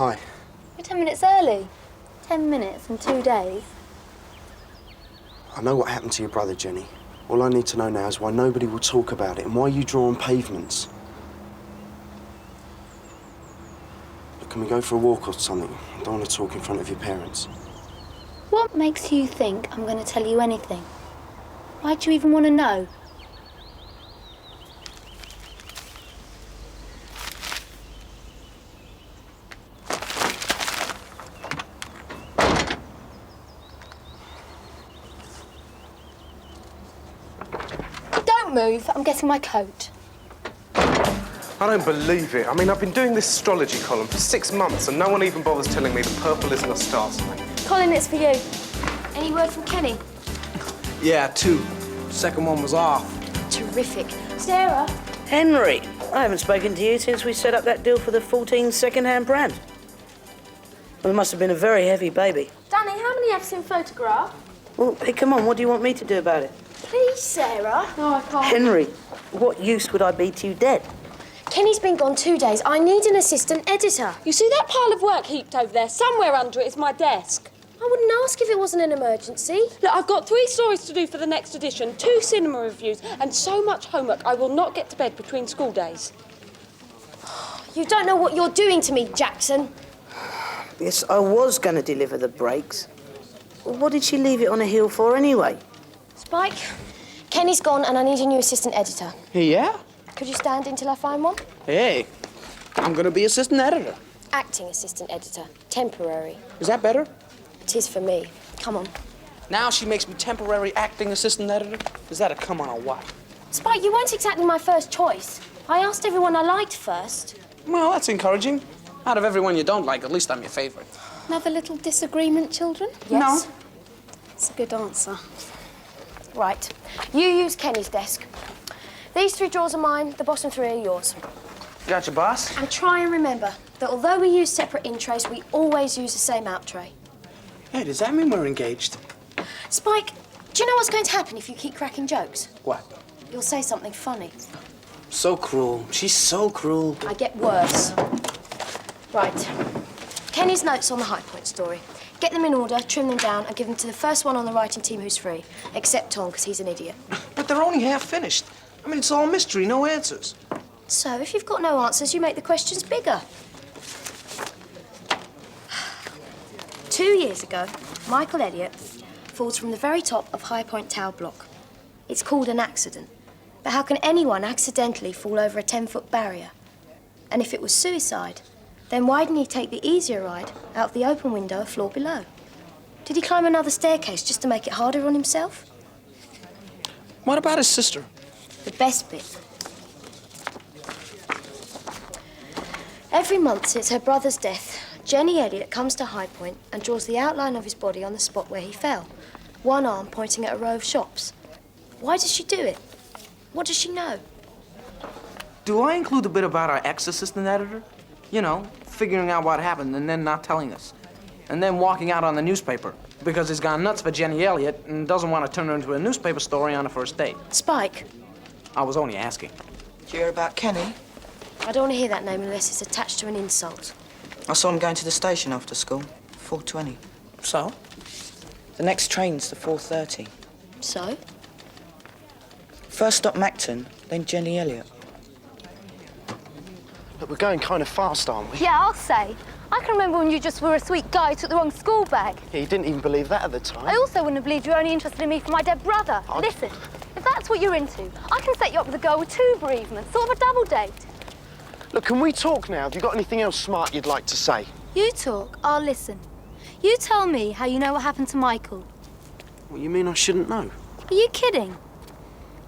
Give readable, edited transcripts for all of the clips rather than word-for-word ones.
Hi. You're 10 minutes early. 10 minutes in 2 days. I know what happened to your brother, Jenny. All I need to know now is why nobody will talk about it and why you draw on pavements. Look, can we go for a walk or something? I don't want to talk in front of your parents. What makes you think I'm going to tell you anything? Why do you even want to know? Don't move. I'm getting my coat. I don't believe it. I mean, I've been doing this astrology column for 6 months and no one even bothers telling me the purple isn't a star sign. Colin, it's for you. Any word from Kenny? Yeah, 2. Second one was off. Terrific. Sarah? Henry, I haven't spoken to you since we set up that deal for the 14 second-hand brand. Well, it must have been a very heavy baby. Danny, how many F's in photograph? Well, hey, come on, what do you want me to do about it? Please, Sarah. No, I can't. Henry, what use would I be to you dead? Kenny's been gone 2 days. I need an assistant editor. You see that pile of work heaped over there? Somewhere under it is my desk. I wouldn't ask if it wasn't an emergency. Look, I've got 3 stories to do for the next edition, 2 cinema reviews, and so much homework I will not get to bed between school days. You don't know what you're doing to me, Jackson. Yes, I was going to deliver the brakes. What did she leave it on a hill for anyway? Spike, Kenny's gone and I need a new assistant editor. Yeah? Could you stand until I find one? Hey, I'm gonna be assistant editor. Acting assistant editor. Temporary. Is that better? It is for me. Come on. Now she makes me temporary acting assistant editor? Is that a come on or what? Spike, you weren't exactly my first choice. I asked everyone I liked first. Well, that's encouraging. Out of everyone you don't like, at least I'm your favorite. Another little disagreement, children? Yes. No. It's a good answer. Right. You use Kenny's desk. These 3 drawers are mine, the bottom 3 are yours. Gotcha, boss. And try and remember that although we use separate in trays, we always use the same out tray. Hey, does that mean we're engaged? Spike, do you know what's going to happen if you keep cracking jokes? What? You'll say something funny. So cruel. She's so cruel. I get worse. Right. Kenny's notes on the High Point story. Get them in order, trim them down, and give them to the first one on the writing team who's free. Except Tom, because he's an idiot. But they're only half finished. I mean, it's all mystery, no answers. So, if you've got no answers, you make the questions bigger. 2 years ago, Michael Eliot falls from the very top of High Point Tower block. It's called an accident. But how can anyone accidentally fall over a 10-foot barrier? And if it was suicide, then why didn't he take the easier ride out of the open window a floor below? Did he climb another staircase just to make it harder on himself? What about his sister? The best bit. Every month since her brother's death, Jenny Eliot comes to High Point and draws the outline of his body on the spot where he fell, one arm pointing at a row of shops. Why does she do it? What does she know? Do I include a bit about our ex-assistant editor? You know, figuring out what happened and then not telling us. And then walking out on the newspaper because he's gone nuts for Jenny Eliot and doesn't want to turn her into a newspaper story on a first date. Spike. I was only asking. Did you hear about Kenny? I don't want to hear that name unless it's attached to an insult. I saw him going to the station after school. 4:20. So? The next train's the 4:30. So? First stop Macton, then Jenny Eliot. Look, we're going kind of fast, aren't we? Yeah, I'll say. I can remember when you just were a sweet guy who took the wrong school bag. Yeah, you didn't even believe that at the time. I also wouldn't have believed you were only interested in me for my dead brother. Listen, if that's what you're into, I can set you up with a girl with 2 bereavements, sort of a double date. Look, can we talk now? Have you got anything else smart you'd like to say? You talk, I'll listen. You tell me how you know what happened to Michael. What, you mean I shouldn't know? Are you kidding?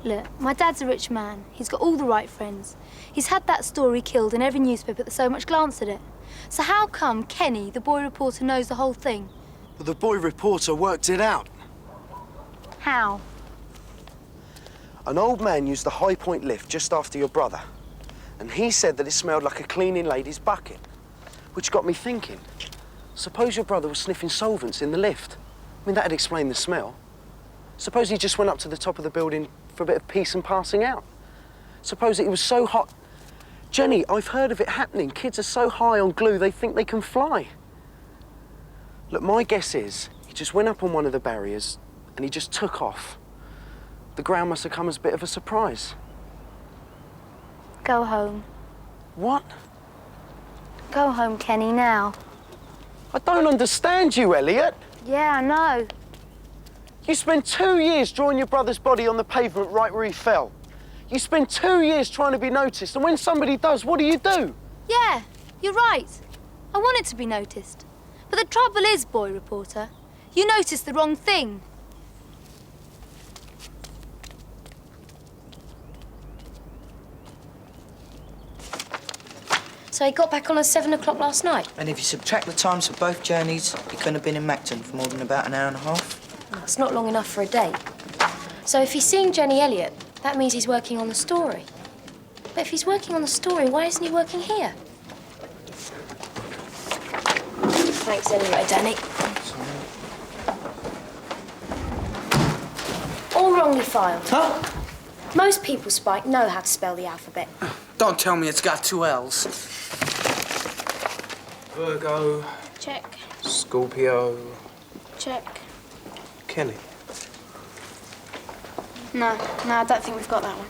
Look, my dad's a rich man. He's got all the right friends. He's had that story killed in every newspaper that so much glanced at it. So how come Kenny, the boy reporter, knows the whole thing? Well, the boy reporter worked it out. How? An old man used the High Point lift just after your brother. And he said that it smelled like a cleaning lady's bucket. Which got me thinking. Suppose your brother was sniffing solvents in the lift. I mean, that'd explain the smell. Suppose he just went up to the top of the building for a bit of peace and passing out. Suppose it was so hot Jenny, I've heard of it happening. Kids are so high on glue they think they can fly. Look, my guess is he just went up on one of the barriers and he just took off. The ground must have come as a bit of a surprise. Go home. What? Go home, Kenny, now. I don't understand you, Eliot. Yeah, I know. You spent 2 years drawing your brother's body on the pavement right where he fell. You spend 2 years trying to be noticed, and when somebody does, what do? Yeah, you're right. I want it to be noticed. But the trouble is, boy reporter, you noticed the wrong thing. So he got back on at 7 o'clock last night? And if you subtract the times for both journeys, he couldn't have been in Macton for more than about an hour and a half. That's not long enough for a date. So if he's seeing Jenny Eliot, that means he's working on the story. But if he's working on the story, why isn't he working here? Thanks anyway, Danny. All wrongly filed. Huh? Most people, Spike, know how to spell the alphabet. Don't tell me it's got 2 L's. Virgo, Check, Scorpio, check. Kenny. No, I don't think we've got that one.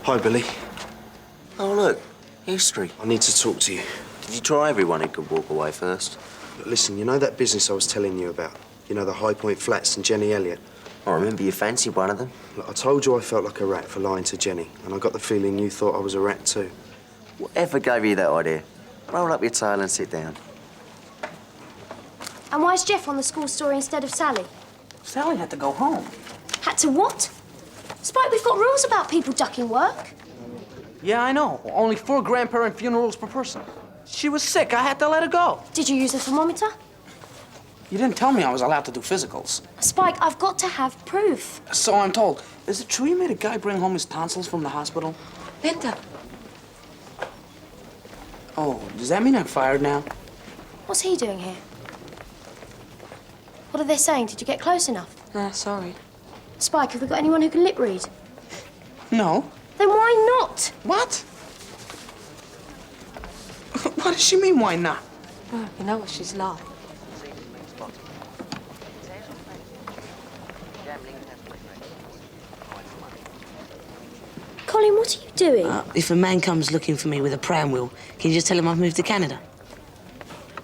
Hi, Billy. Oh, look. History. I need to talk to you. Did you try everyone who could walk away first? Look, listen, you know that business I was telling you about? You know, the High Point Flats and Jenny Eliot? I remember you fancied one of them. Look, I told you I felt like a rat for lying to Jenny, and I got the feeling you thought I was a rat too. Whatever gave you that idea? Roll up your tail and sit down. And why's Jeff on the school story instead of Sally? Sally had to go home. Had to what? Spike, we've got rules about people ducking work. Yeah, I know. Only 4 grandparent funerals per person. She was sick. I had to let her go. Did you use the thermometer? You didn't tell me I was allowed to do physicals. Spike, I've got to have proof. So I'm told. Is it true you made a guy bring home his tonsils from the hospital? Linda. Oh, does that mean I'm fired now? What's he doing here? What are they saying? Did you get close enough? No, sorry. Spike, have we got anyone who can lip read? No. Then why not? What? What does she mean, why not? Oh, you know what she's like. Colin, what are you doing? If a man comes looking for me with a pram wheel, can you just tell him I've moved to Canada?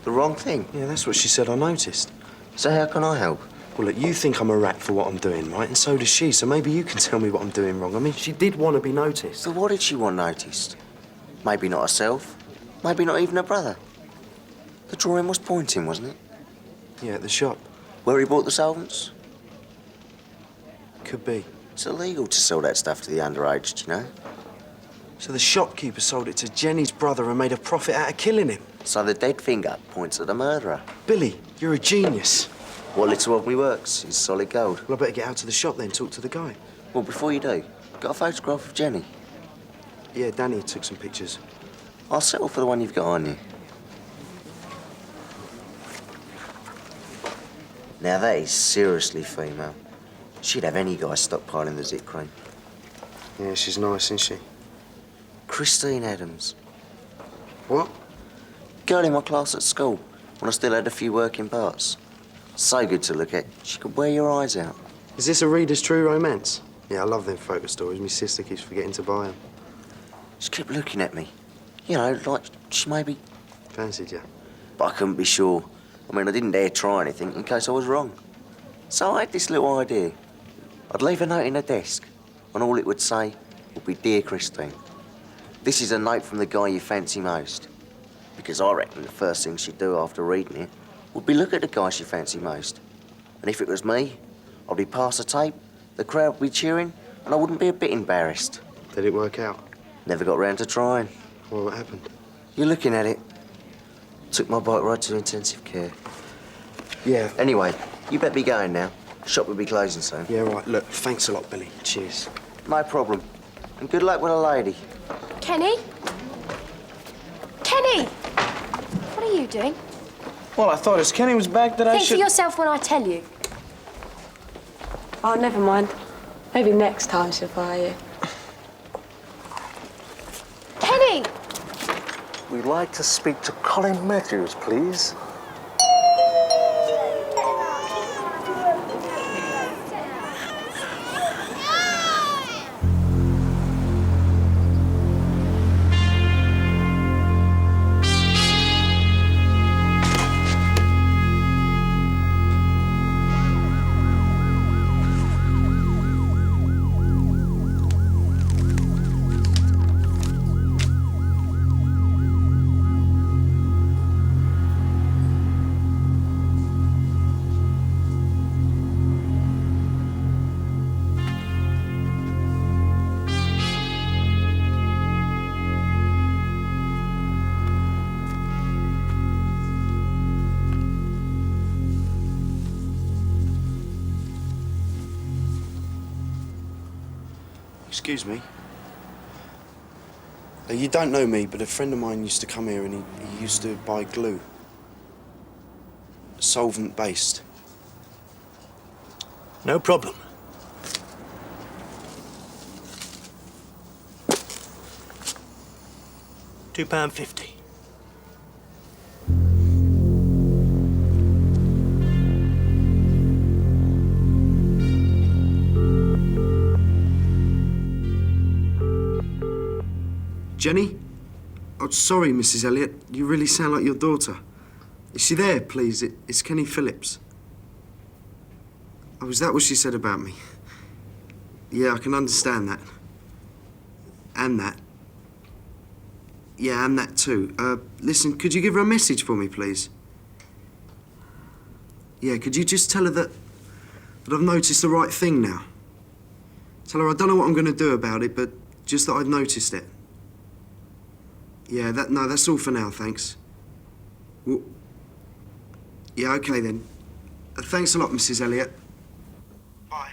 The wrong thing. Yeah, that's what she said, I noticed. So how can I help? Well, look, you think I'm a rat for what I'm doing, right? And so does she, so maybe you can tell me what I'm doing wrong. I mean, she did want to be noticed. So what did she want noticed? Maybe not herself. Maybe not even her brother. The drawing was pointing, wasn't it? Yeah, at the shop. Where he bought the solvents? Could be. It's illegal to sell that stuff to the underage, do you know? So the shopkeeper sold it to Jenny's brother and made a profit out of killing him. So the dead finger points at the murderer. Billy, you're a genius. What little of me works is solid gold. Well, I better get out to the shop then, talk to the guy. Well, before you do, got a photograph of Jenny? Yeah, Danny took some pictures. I'll settle for the one you've got on you. Now that is seriously female. She'd have any guy stockpiling the zit cream. Yeah, she's nice, isn't she? Christine Adams. What? Girl in my class at school, when I still had a few working parts. So good to look at. She could wear your eyes out. Is this a reader's true romance? Yeah, I love them photo stories. My sister keeps forgetting to buy them. She kept looking at me. You know, like she maybe... Fancied you? But I couldn't be sure. I mean, I didn't dare try anything in case I was wrong. So I had this little idea. I'd leave a note in her desk, and all it would say would be, Dear Christine, this is a note from the guy you fancy most. Because I reckon the first thing she'd do after reading it would be look at the guy she fancied most. And if it was me, I'd be past the tape, the crowd would be cheering, and I wouldn't be a bit embarrassed. Did it work out? Never got round to trying. Well, what happened? You're looking at it. Took my bike right to intensive care. Yeah. Anyway, you better be going now. Shop will be closing soon. Yeah, right. Look, thanks a lot, Billy. Cheers. No problem. And good luck with the lady. Kenny? Kenny! What are you doing? Well, I thought as Kenny was back that I Think should... for yourself when I tell you. Oh, never mind. Maybe next time she'll fire you. Kenny! We'd like to speak to Colin Matthews, please. Excuse me. You don't know me, but a friend of mine used to come here and he used to buy glue. Solvent-based. No problem. £2.50. Jenny? Oh, sorry, Mrs. Eliot. You really sound like your daughter. Is she there, please? It's Kenny Phillips. Oh, is that what she said about me? Yeah, I can understand that. And that. Yeah, and that too. Listen, could you give her a message for me, please? Yeah, could you just tell her that I've noticed the right thing now? Tell her I don't know what I'm going to do about it, but just that I've noticed it. Yeah, that's all for now, thanks. Well, yeah, okay then. Thanks a lot, Mrs. Eliot. Bye.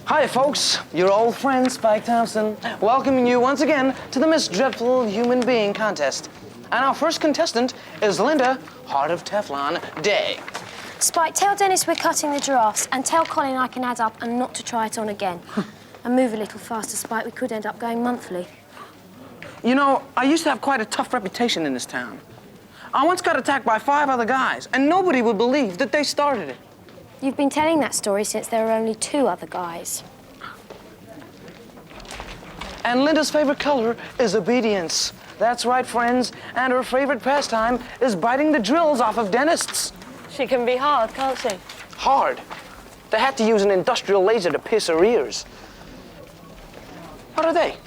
Hi, folks. Your old friend, Spike Thompson, welcoming you once again to the Miss Dreadful Human Being contest. And our first contestant is Linda, Heart of Teflon Day. Spike, tell Dennis we're cutting the giraffes and tell Colin I can add up and not to try it on again. And move a little faster, Spike. We could end up going monthly. You know, I used to have quite a tough reputation in this town. I once got attacked by 5 other guys, and nobody would believe that they started it. You've been telling that story since there were only 2 other guys. And Linda's favorite color is obedience. That's right, friends. And her favorite pastime is biting the drills off of dentists. She can be hard, can't she? Hard. They had to use an industrial laser to pierce her ears. What are they?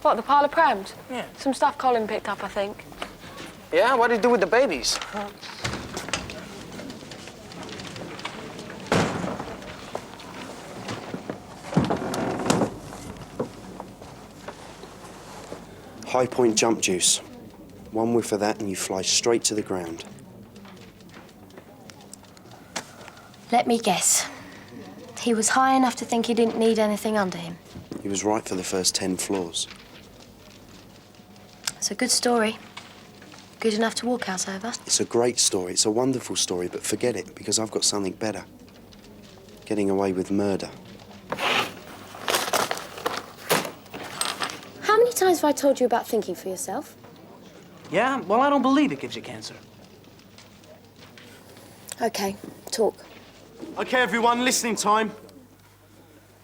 What, the pile of prams? Yeah. Some stuff Colin picked up, I think. Yeah, what do you do with the babies? High point jump juice. 1 whiff of that and you fly straight to the ground. Let me guess. He was high enough to think he didn't need anything under him. He was right for the first 10 floors. It's a good story. Good enough to walk out over. It's a great story. It's a wonderful story, but forget it, because I've got something better. Getting away with murder. How many times have I told you about thinking for yourself? Yeah, well, I don't believe it gives you cancer. OK, talk. OK, everyone, listening time.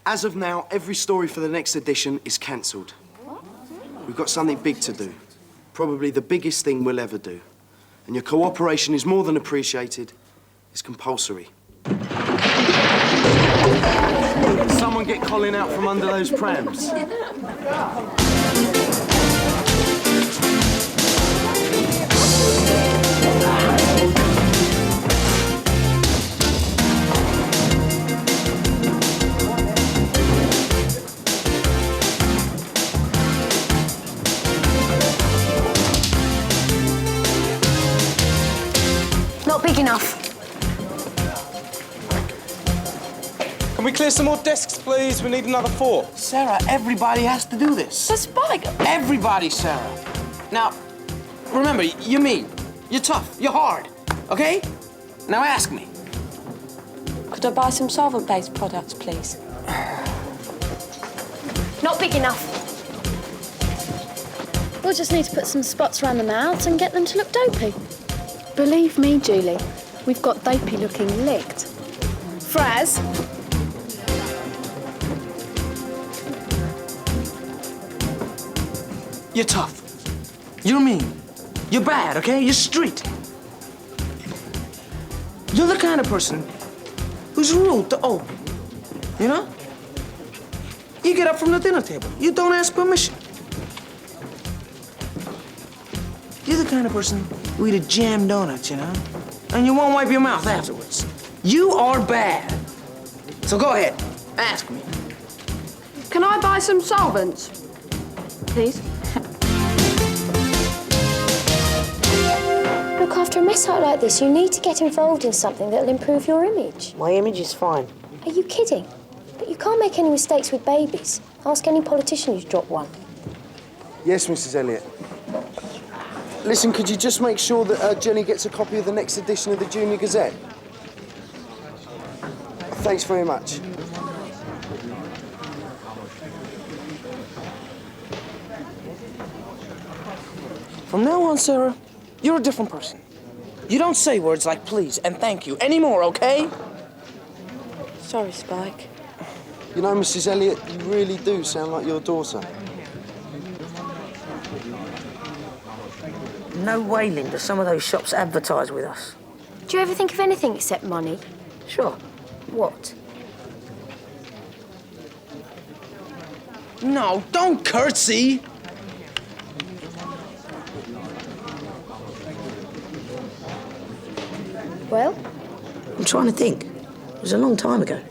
As of now, every story for the next edition is cancelled. We've got something big to do. Probably the biggest thing we'll ever do. And your cooperation is more than appreciated. It's compulsory. Someone get Colin out from under those prams. Not big enough. Can we clear some more desks, please? We need another 4. Sarah, everybody has to do this. So, Spike, Everybody, Sarah. Now, remember, you're mean, you're tough, you're hard, okay? Now ask me. could I buy some solvent-based products, please? Not big enough. We'll just need to put some spots around the mouths and get them to look dopey. Believe me, Julie, we've got dopey looking licked. Fraz? You're tough. You're mean. You're bad, okay? You're street. You're the kind of person who's rude to open. You know? You get up from the dinner table. You don't ask permission. You're the kind of person who eat a jam donut, you know? And you won't wipe your mouth afterwards. You are bad. So go ahead, ask me. Can I buy some solvents, please? Look, after a mess up like this, you need to get involved in something that'll improve your image. My image is fine. Are you kidding? But you can't make any mistakes with babies. Ask any politician who's dropped one. Yes, Mrs. Eliot. Listen, could you just make sure that Jenny gets a copy of the next edition of the Junior Gazette? Thanks very much. From now on, Sarah, you're a different person. You don't say words like please and thank you anymore, okay? Sorry, Spike. You know, Mrs. Eliot, you really do sound like your daughter. No way, Linda, some of those shops advertise with us. Do you ever think of anything except money? Sure. What? No, don't curtsy. Well? I'm trying to think. It was a long time ago.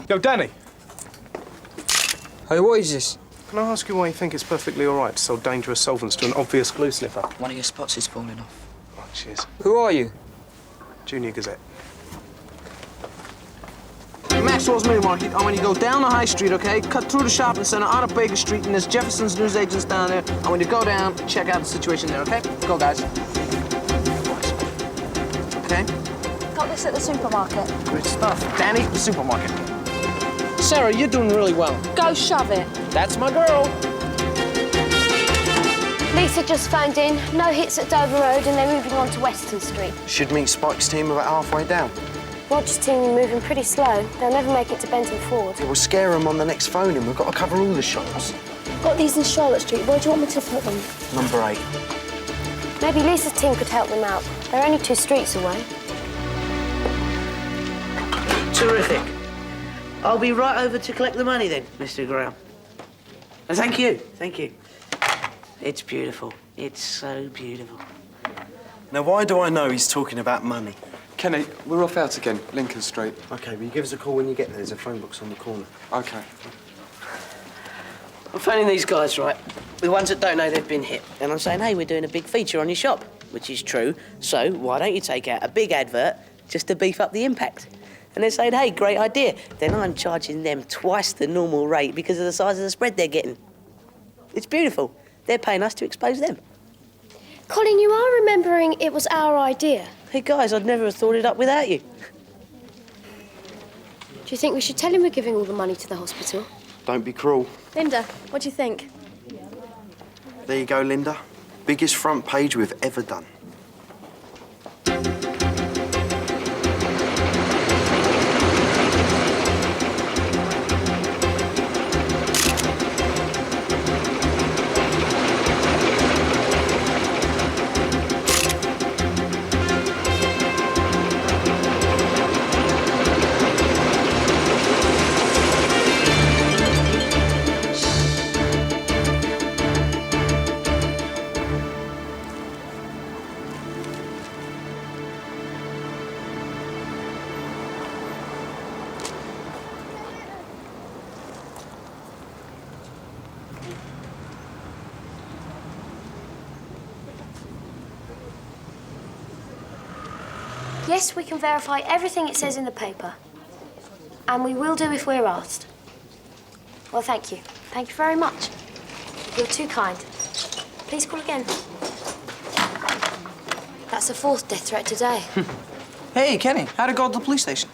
Yo, Danny. Hey, what is this? Can I ask you why you think it's perfectly all right to sell dangerous solvents to an obvious glue sniffer? One of your spots is falling off. Oh, cheers. Who are you? Junior Gazette. Maxwell's Mini Market. And when you go down the high street, okay, cut through the shopping center on up Baker Street, and there's Jefferson's news agents down there. And when you go down, check out the situation there, okay? Go, guys. Okay? Got this at the supermarket. Great stuff. Danny, the supermarket. Sarah, you're doing really well. Go shove it. That's my girl. Lisa just phoned in. No hits at Dover Road, and they're moving on to Weston Street. Should meet Spike's team about halfway down. Roger's team are moving pretty slow. They'll never make it to Benton Ford. We'll scare them on the next phone, and we've got to cover all the shops. Got these in Charlotte Street. Where do you want me to put them? Number 8. Maybe Lisa's team could help them out. They're only 2 streets away. Terrific. I'll be right over to collect the money then, Mr. Graham. And thank you, thank you. It's beautiful. It's so beautiful. Now, why do I know he's talking about money? Kenny, we're off out again, Lincoln Street. OK, well, you give us a call when you get there. There's a phone box on the corner. OK. I'm phoning these guys, right? The ones that don't know they've been hit. And I'm saying, hey, we're doing a big feature on your shop, which is true. So why don't you take out a big advert just to beef up the impact? And they're saying, hey, great idea. Then I'm charging them twice the normal rate because of the size of the spread they're getting. It's beautiful. They're paying us to expose them. Colin, you are remembering it was our idea. Hey, guys, I'd never have thought it up without you. Do you think we should tell him we're giving all the money to the hospital? Don't be cruel. Linda, what do you think? There you go, Linda. Biggest front page we've ever done. Yes, we can verify everything it says in the paper. And we will do if we're asked. Well, thank you. Thank you very much. You're too kind. Please call again. That's the 4th death threat today. Hey, Kenny, how'd it go at the police station?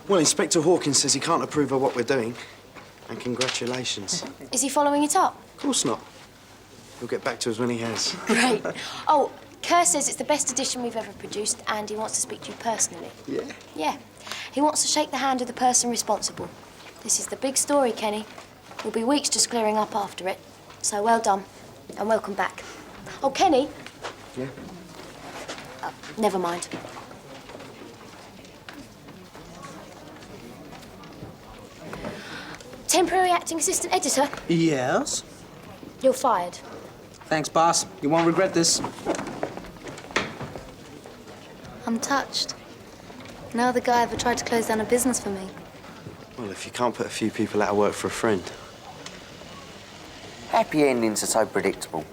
Well, Inspector Hawkins says he can't approve of what we're doing. And congratulations. Is he following it up? Of course not. He'll get back to us when he has. Great. Oh, Kerr says it's the best edition we've ever produced and he wants to speak to you personally. Yeah? Yeah. He wants to shake the hand of the person responsible. This is the big story, Kenny. We'll be weeks just clearing up after it. So well done and welcome back. Oh, Kenny. Yeah? Never mind. Temporary acting assistant editor, Yes? you're fired. Thanks, boss. You won't regret this. I'm touched. No other guy ever tried to close down a business for me. Well, if you can't put a few people out of work for a friend. Happy endings are so predictable.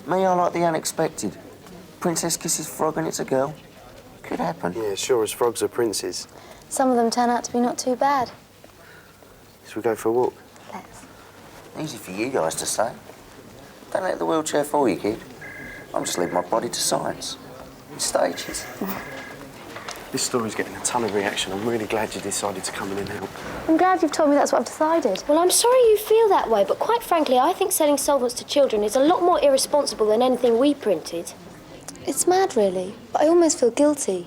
Me, I like the unexpected. Princess kisses frog and it's a girl. Could happen. Yeah, sure as frogs are princes. Some of them turn out to be not too bad. Should we go for a walk? Let's. Easy for you guys to say. Don't let the wheelchair fool you, kid. I'm just leaving my body to science. In stages. This story's getting a ton of reaction. I'm really glad you decided to come in and help. I'm glad you've told me that's what I've decided. Well, I'm sorry you feel that way, but quite frankly, I think selling solvents to children is a lot more irresponsible than anything we printed. It's mad, really, but I almost feel guilty.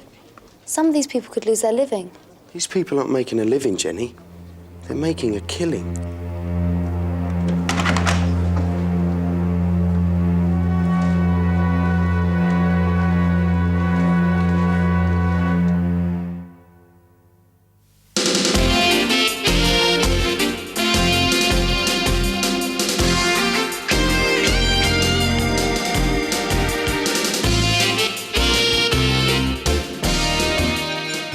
Some of these people could lose their living. These people aren't making a living, Jenny. They're making a killing.